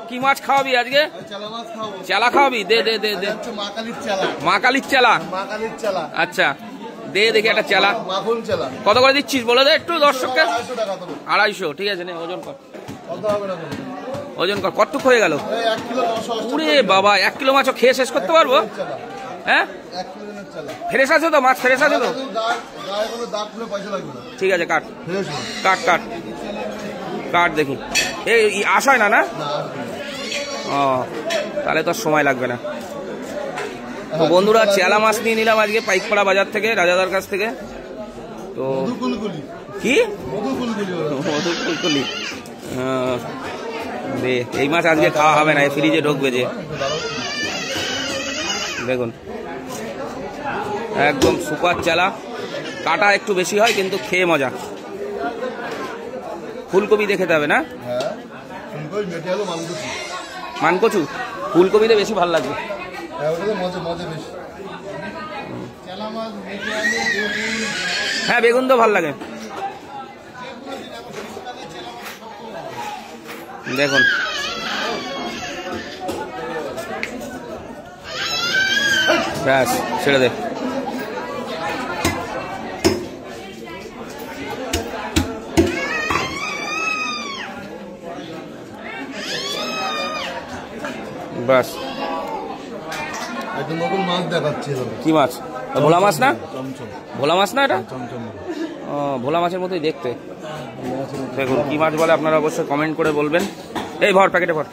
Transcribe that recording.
কি মাছ খাওয়াবি আজকে? চেলা খাওয়াবি? দে দে দে দে। মা কালীর চেলা। আচ্ছা দে দেখি একটা চেলা। কত করে দিচ্ছিস বলে দে একটু দর্শককে। 250। ঠিক আছে, নে ওজন কর। ওজন কর। কতটুক হয়ে গেল? ওরে বাবা, 1 কিলো মাছও খেয়ে শেষ করতে পারবো? হ্যাঁ, ফ্রেশ আছে তো মাছ? ফ্রেশ আছে তো? ঠিক আছে, কাট কাট কাট কাট দেখি। এই আসায় না না? ও, তাহলে তো সময় লাগবে না। তো বন্ধুরা, চেলা মাছ নিয়ে নিলাম আজকে পাইকপাড়া বাজার থেকে, রাজাদার কাছ থেকে। তো কি মধুকুলকুলি? এই মাছ আজকে খাওয়া হবে না, ফ্রিজে ঢুকবে যে। দেখুন একদম সুপার চেলা, কাটা একটু বেশি হয় কিন্তু খেয়ে মজা। ফুলকপি দিয়ে খেতে হবে না? মানকচু ফুলকপিতে বেশি ভালো লাগবে। হ্যাঁ, বেগুন তো ভালো লাগে। দেখুন ব্যাস, ছেড়ে দে। বাস, কি মাছ? ভোলা মাছ না? ভোলা মাছ না এটা? ভোলা মাছের মতোই দেখতে। দেখুন কি মাছ বলে আপনারা অবশ্যই কমেন্ট করে বলবেন। এই ভর, প্যাকেটে ভর।